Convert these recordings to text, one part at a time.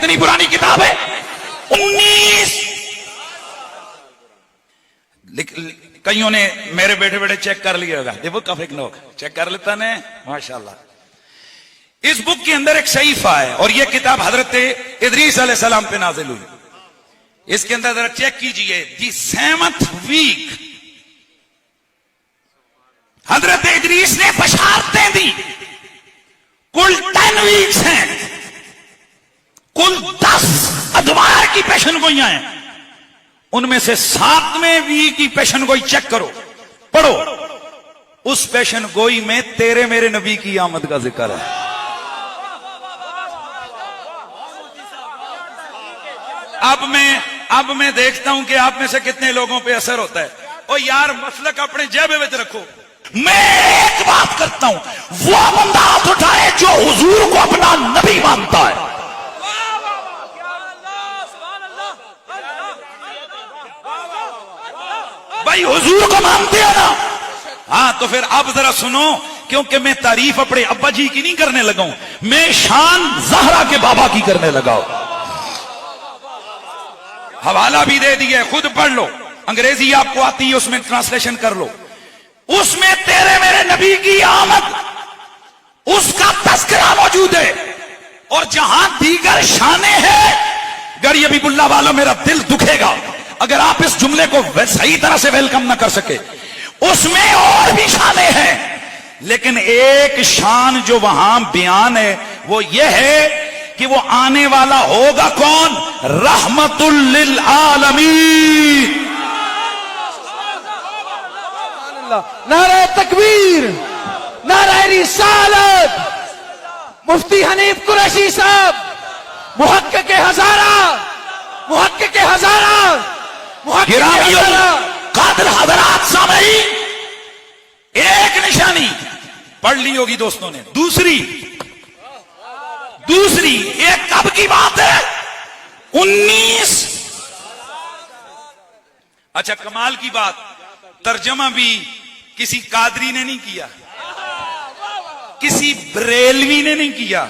کتنی پرانی کتاب ہے؟ 19. کئیوں نے میرے بیٹھے بیٹھے چیک کر لیا ہوگا. یہ بک آف اکنوک چیک کر لیتا نے ماشاءاللہ. اس بک کے اندر ایک صحیفہ ہے اور یہ کتاب حضرت ادریس علیہ السلام پہ نازل ہوئی. اس کے اندر ذرا چیک کیجئے. دی 7th week حضرت ادریس نے بشارتیں دی. کل 10 ویکس ہیں, کل 10 ادوار کی پیشن گوئیاں ہیں. ان میں سے 7ویں ویک کی پیشن گوئی چیک کرو, پڑھو. اس پیشن گوئی میں تیرے میرے نبی کی آمد کا ذکر ہے. اب میں دیکھتا ہوں کہ آپ میں سے کتنے لوگوں پہ اثر ہوتا ہے. او یار مسلک اپنے جیبے میں رکھو. میں ایک بات کرتا ہوں, وہ بندہ ہاتھ اٹھائے جو حضور کو اپنا نبی مانتا ہے. بھائی حضور کو مانتے ہو نا؟ ہاں تو پھر اب ذرا سنو, کیونکہ میں تعریف اپنے ابا جی کی نہیں کرنے لگا ہوں, میں شان زہرا کے بابا کی کرنے لگا ہوں. حوالہ بھی دے دیا, خود پڑھ لو. انگریزی آپ کو آتی ہے, اس میں ٹرانسلیشن کر لو. اس میں تیرے میرے نبی کی آمد اس کا تذکرہ موجود ہے. اور جہاں دیگر شانیں ہیں, گر یہ بھی بلا والوں میرا دل دکھے گا اگر آپ اس جملے کو صحیح طرح سے ویلکم نہ کر سکے. اس میں اور بھی شانیں ہیں, لیکن ایک شان جو وہاں بیان ہے وہ یہ ہے کہ وہ آنے والا ہوگا کون؟ رحمت للعالمین. نعرہ تکبیر, نعرہ رسالت. مفتی حنیف قریشی صاحب, محقق ہزارہ, محقق ہزارہ, گرامی قادر حضرات سامعین, ایک نشانی پڑھ لی ہوگی دوستوں نے. دوسری ایک کب کی بات ہے؟ 19. اچھا کمال کی بات, ترجمہ بھی کسی قادری نے نہیں کیا, کسی بریلوی نے نہیں کیا,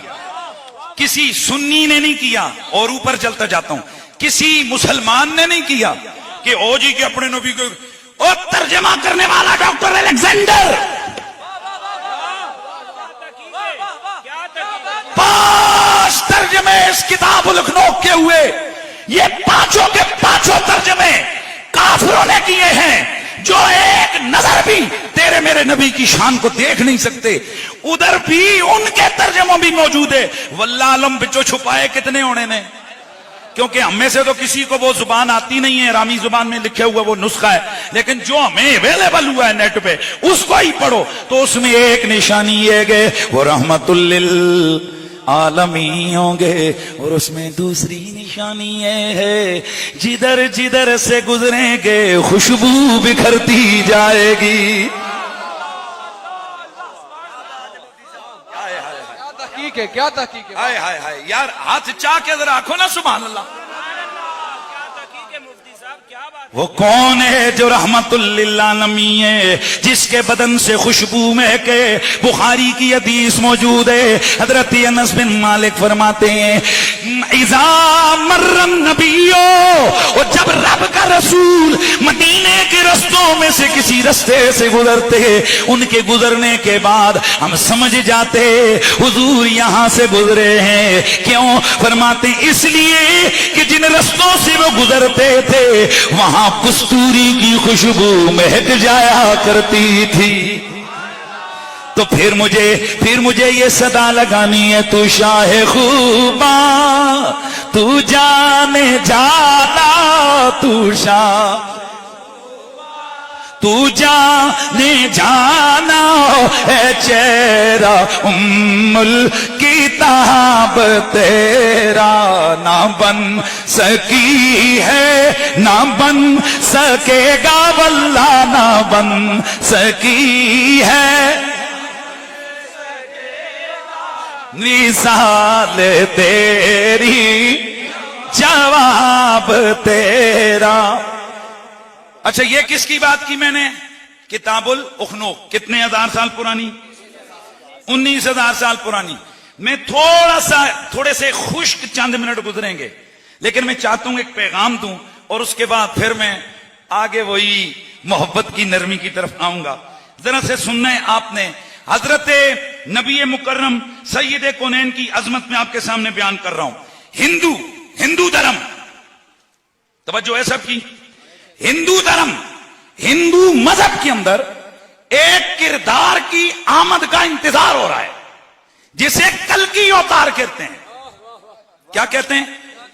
کسی سنی نے نہیں کیا, اور اوپر چلتا جاتا ہوں, کسی مسلمان نے نہیں کیا کہ او جی کے اپنے نبی کو. اور ترجمہ کرنے والا ڈاکٹر الیگزینڈر, 5 ترجمے اس کتاب الاخنوک کے ہوئے. یہ پانچوں کے پانچوں ترجمے کافروں نے کیے ہیں جو ایک نظر بھی تیرے میرے نبی کی شان کو دیکھ نہیں سکتے. ادھر بھی ان کے ترجموں بھی موجود ہے. واللہ علم بچو چھپائے کتنے ہونے نے, کیونکہ ہم میں سے تو کسی کو وہ زبان آتی نہیں ہے, رامی زبان میں لکھے ہوا وہ نسخہ ہے, لیکن جو ہمیں اویلیبل ہوا ہے نیٹ پہ اس کو ہی پڑھو. تو اس میں ایک نشانی یہ گئے وہ رحمت للعالمین ہوں گے, اور اس میں دوسری نشانی یہ ہے جدھر جدھر سے گزریں گے خوشبو بکھرتی جائے گی. کیا تحقیق ہے. ہائے ہائے ہائے یار, ہاتھ چاہ کے ذرا آنکھوں نا سبحان اللہ. وہ کون ہے جو رحمت للعالمین ہے, جس کے بدن سے خوشبو مہکے. بخاری کی حدیث موجود ہے, حضرت انس بن مالک فرماتے ہیں اذا مر النبی, اور جب رب کا رسول مدینے کے رستوں میں سے کسی رستے سے گزرتے, ان کے گزرنے کے بعد ہم سمجھ جاتے حضور یہاں سے گزرے ہیں. کیوں؟ فرماتے اس لیے کہ جن رستوں سے وہ گزرتے تھے وہاں کستوری کی خوشبو مہک جایا کرتی تھی. تو پھر مجھے یہ صدا لگانی ہے, تو شاہ خوباں تو جانے جانا, تو شاہ تو جانے جانا ہے چہرہ ام الکتاب تیرا. نہ بن سکی ہے نہ بن سکے گا, واللہ نہ بن سکی ہے مثال تیری, جواب تیرا. اچھا یہ کس کی بات کی میں نے؟ کتاب الاخنوک. کتنے ہزار سال پرانی؟ 19,000 سال پرانی. میں تھوڑے سے خشک چند منٹ گزریں گے، لیکن میں چاہتا ہوں ایک پیغام دوں اور اس کے بعد پھر میں آگے وہی محبت کی نرمی کی طرف آؤں گا. ذرا سے سننا ہے آپ نے. حضرت نبی مکرم سید کونین کی عظمت میں آپ کے سامنے بیان کر رہا ہوں. ہندو دھرم، توجہ ہے سب کی. ہندو دھرم، ہندو مذہب کے اندر ایک کردار کی آمد کا انتظار ہو رہا ہے جسے کلکی اوتار کہتے ہیں. کیا کہتے ہیں؟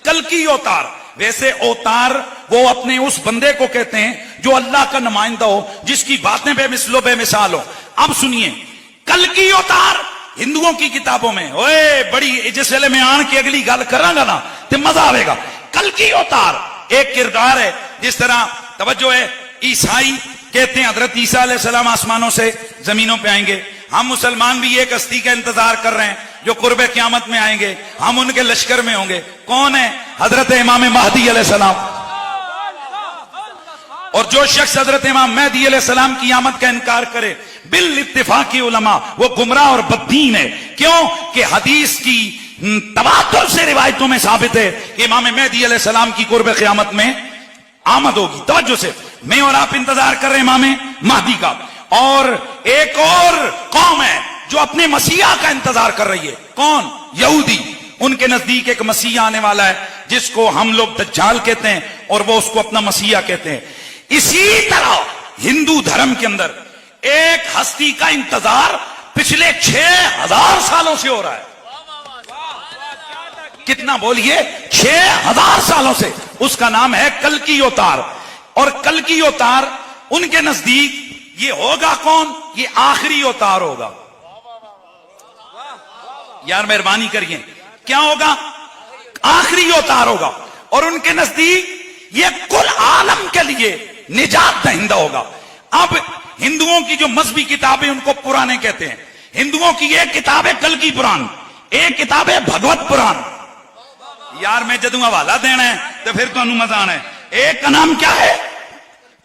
کلکی اوتار. ویسے اوتار وہ اپنے اس بندے کو کہتے ہیں جو اللہ کا نمائندہ ہو، جس کی باتیں بے مثل و بے مثال ہو. اب سنیے، کلکی اوتار ہندوؤں کی کتابوں میں بڑی جس ویلے میں آن کی اگلی گل کراں گا نا تو مزہ آئے گا. کلکی اوتار ایک کردار ہے. جس طرح توجہ ہے، عیسائی کہتے ہیں حضرت عیسیٰ علیہ السلام آسمانوں سے زمینوں پہ آئیں گے. ہم مسلمان بھی ایک ہستی کا انتظار کر رہے ہیں جو قرب قیامت میں آئیں گے، ہم ان کے لشکر میں ہوں گے. کون ہے؟ حضرت امام مہدی علیہ السلام. اور جو شخص حضرت امام مہدی علیہ السلام کی آمد کا انکار کرے بالاتفاقی علماء وہ گمراہ اور بددین ہے. کیوں کہ حدیث کی تواتر سے روایتوں میں ثابت ہے کہ امام مہدی علیہ السلام کی قرب قیامت میں آمد ہوگی. توجہ سے، میں اور آپ انتظار کر رہے ہیں امام مہدی کا. اور ایک اور قوم ہے جو اپنے مسیح کا انتظار کر رہی ہے. کون؟ یہودی. ان کے نزدیک ایک مسیح آنے والا ہے جس کو ہم لوگ دجال کہتے ہیں اور وہ اس کو اپنا مسیح کہتے ہیں. اسی طرح ہندو دھرم کے اندر ایک ہستی کا انتظار پچھلے 6000 سالوں سے ہو رہا ہے. کتنا بولیے؟ 6000 سالوں سے. اس کا نام ہے کلکی اوتار. اور کلکی اوتار ان کے نزدیک یہ ہوگا کون؟ یہ آخری اوتار ہوگا. یار مہربانی کریے، کیا ہوگا؟ آخری اوتار ہوگا. اور ان کے نزدیک یہ کل عالم کے لیے نجات دہندہ ہوگا. اب ہندوؤں کی جو مذہبی کتابیں ان کو پرانے کہتے ہیں. ہندوؤں کی ایک کتاب ہے کلکی پران، ایک کتاب ہے بھگوت پران. یار میں جدوں حوالہ دینا ہے تو پھر تو مزہ آنا ہے. ایک کا نام کیا ہے؟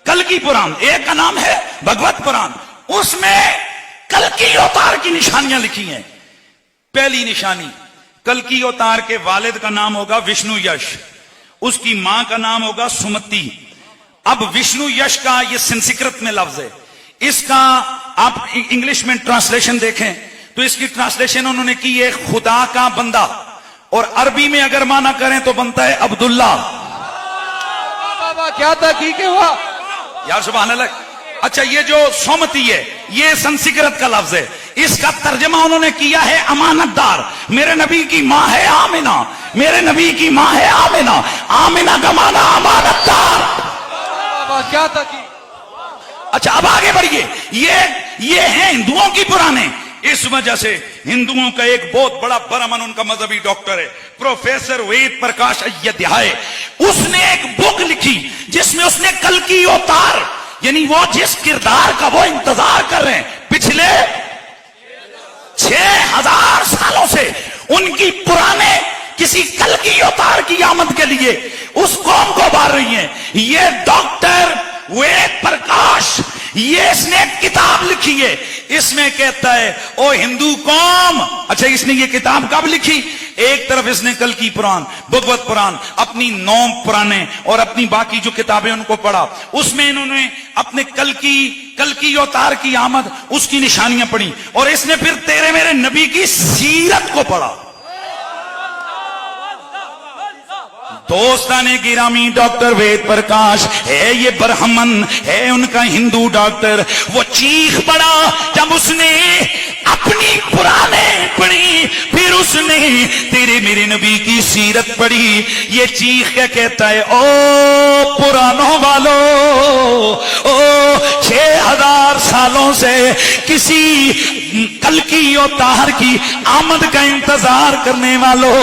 کلکی پران. ایک کا نام ہے بھگوت پران. اس میں کلکی اوتار کی نشانیاں لکھی ہیں. پہلی نشانی، کلکی اوتار کے والد کا نام ہوگا وشنو یش، اس کی ماں کا نام ہوگا سمتی. اب وشنو یش کا یہ سنسکرت میں لفظ ہے. اس کا آپ انگلش میں ٹرانسلیشن دیکھیں تو اس کی ٹرانسلیشن انہوں نے کی ہے خدا کا بندہ، اور عربی میں اگر معنی کریں تو بنتا ہے عبداللہ. کیا تحقیق ہے ہوا یار سبحان اللہ. اچھا، یہ جو سومتی ہے یہ سنسکرت کا لفظ ہے. اس کا ترجمہ انہوں نے کیا ہے امانت دار. میرے نبی کی ماں ہے آمنہ، میرے نبی کی ماں ہے آمنہ. آمنہ کا معنی امانت دار. کیا تحقیق. اچھا اب آگے بڑھیے. یہ ہیں ہندوؤں کی پرانے. اس وجہ سے ہندوؤں کا ایک بہت بڑا برہمن ان کا مذہبی ڈاکٹر ہے پروفیسر وید پرکاش ایدھیائے. اس نے ایک بک لکھی جس میں اس نے کلکی اوتار، یعنی وہ جس کردار کا وہ انتظار کر رہے ہیں پچھلے 6000 سالوں سے، ان کی پرانے کسی کلکی اوتار کی آمد کے لیے اس قوم کو بار رہی ہیں. یہ ڈاکٹر وید پرکاش، یہ اس نے ایک کتاب لکھی ہے. اس میں کہتا ہے او ہندو قوم. اچھا، اس نے یہ کتاب کب لکھی؟ ایک طرف اس نے کلکی پران، بھگوت پران، اپنی 9 پرانے اور اپنی باقی جو کتابیں ان کو پڑھا. اس میں انہوں نے اپنے کلکی اوتار کی آمد، اس کی نشانیاں پڑھی. اور اس نے پھر تیرے میرے نبی کی سیرت کو پڑھا. دوستان گرامی، ڈاکٹر وید پرکاش ہے یہ برہمن ہے، ان کا ہندو ڈاکٹر. وہ چیخ پڑا جب اس نے اپنی پرانے پڑھی، پھر اس نے تیرے میرے نبی کی سیرت پڑھی. یہ چیخ کے کہتا ہے او پرانوں والو، او 6000 سالوں سے کسی کلکی اوتار کی آمد کا انتظار کرنے والو،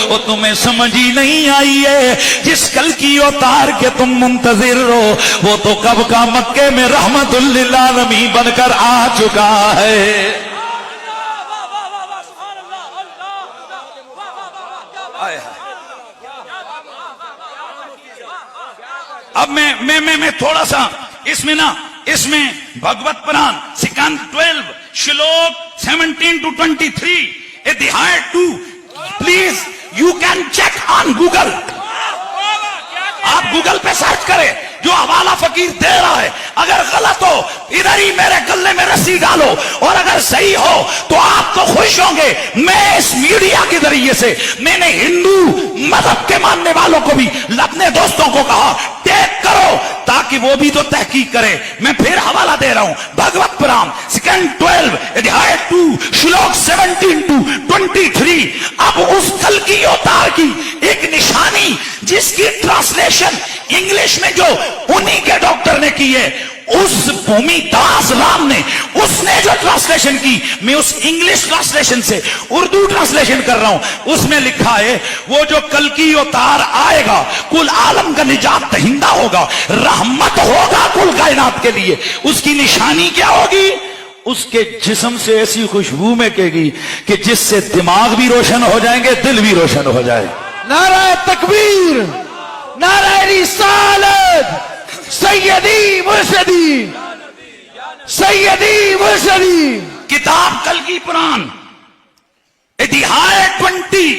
وہ تمہیں سمجھ ہی نہیں آئی ہے. جس کلکی اوتار کے تم منتظر ہو وہ تو کب کا مکے میں رحمت للعالمین بن کر آ چکا ہے. اب میں تھوڑا سا اس میں بھگوت پران سکند 12 شلوک 17 to 23 اتحاد 2 please you can check on Google. آپ گوگل پہ سرچ کریں جو حوالہ فقیر دے رہا ہے, اگر غلط ہو ادھر ہی میرے گلے میں رسی ڈالو, اور اگر صحیح ہو تو آپ تو خوش ہوں گے. میں اس میڈیا کے ذریعے سے میں نے ہندو مذہب کے ماننے والوں کو بھی اپنے دوستوں کو کہا ٹیک کرو تاکہ وہ بھی تو تحقیق کرے. میں پھر حوالہ دے رہا ہوں, بھگوت پرام سیکنڈ 12 ادھیائے 2 شلوک 17 to 23. اب اس کلکی اوتار کی ایک نشانی جس کی ٹرانسلیشن انگلش میں جو انہی کے ڈاکٹر نے کی ہے, اس بھومی داس رام نے, اس نے جو ٹرانسلیشن کی, میں اس انگلش ٹرانسلیشن سے اردو ٹرانسلیشن کر رہا ہوں. اس میں لکھا ہے وہ جو کلکی اوتار آئے گا کل عالم کا نجات دہندہ ہوگا, رحمت ہوگا کل کائنات کے لیے. اس کی نشانی کیا ہوگی؟ اس کے جسم سے ایسی خوشبو میں کہ گی کہ جس سے دماغ بھی روشن ہو جائیں گے, دل بھی روشن ہو جائے. نعرہ تکبیر, نعرہ رسالت, سیدی مرشدی, سیدی مرشدی. کتاب کلکی پران ادھیائے 20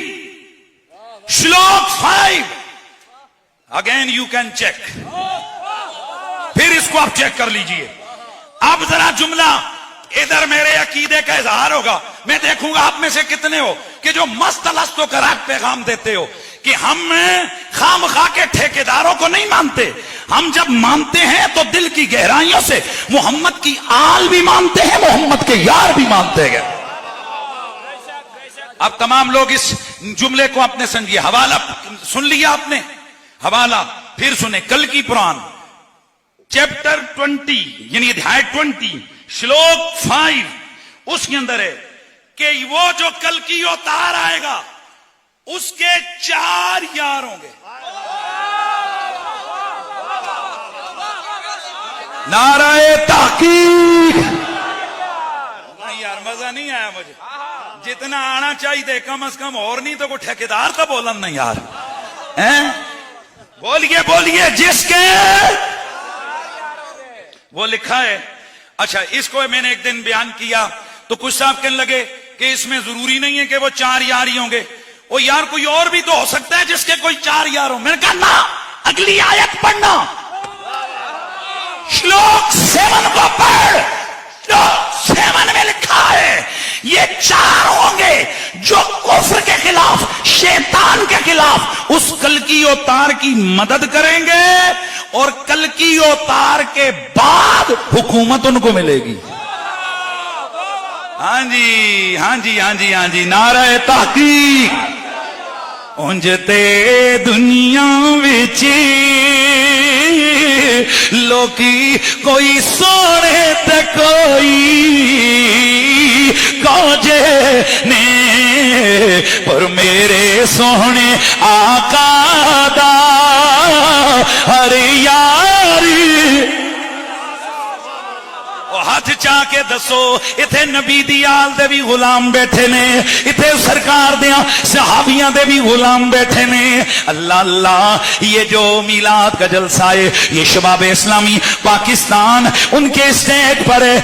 شلوک 5. اگین یو کین چیک, پھر اس کو آپ چیک کر لیجئے. اب ذرا جملہ ادھر میرے عقیدے کا اظہار ہوگا, میں دیکھوں گا آپ میں سے کتنے ہو کہ جو مست الستو کا راگ پیغام دیتے ہو کہ ہم خام خواہ کے ٹھیکیداروں کو نہیں مانتے, ہم جب مانتے ہیں تو دل کی گہرائیوں سے محمد کی آل بھی مانتے ہیں, محمد کے یار بھی مانتے ہیں. اب تمام لوگ اس جملے کو آپ نے سمجھیے. حوالہ سن لیا آپ نے, حوالہ پھر سنیں. کلکی پران چیپٹر 20 یعنی ادھیائے 20 شلوک 5, اس کے اندر ہے کہ وہ جو کلکی اوتار آئے گا اس کے 4 یار ہوں گے. نعرہ تحقیق. نہیں یار مزہ نہیں آیا مجھے, جتنا آنا چاہیے کم از کم, اور نہیں تو کوئی ٹھیکیدار کا بولن نہیں یار. بولیے بولیے جس کے وہ لکھا ہے. اچھا اس کو میں نے ایک دن بیان کیا تو کچھ صاحب کہنے لگے کہ اس میں ضروری نہیں ہے کہ وہ 4 یار ہی ہوں گے, وہ یار کوئی اور بھی تو ہو سکتا ہے جس کے کوئی 4 یار ہوں. میں نے کہا نا, اگلی آیت پڑھنا, شلوک 7 کو پڑھ. شلوک 7 میں لکھا ہے یہ 4 ہوں گے جو کفر کے خلاف, شیطان کے خلاف اس کلکی اوتار کی مدد کریں گے, اور کلکی اوتار کے بعد حکومت ان کو ملے گی. ہاں جی ہاں جی ہاں جی ہاں جی. نعرہ تحقیق. اونجتے دنیا وچ لوکی کوئی سونے تے کوئی کوجے نے, پر میرے سونے آقا دا ہر یاری. ہاتھ چاہ کے دسو اتھے نبی دی آل دے بھی غلام بیٹھے نے, اتھے سرکار دیاں صحابیاں دے بھی غلام بیٹھے نے. اللہ اللہ, یہ جو میلاد کا جلسہ ہے یہ شباب اسلامی پاکستان ان کے اسٹیج پر ہے.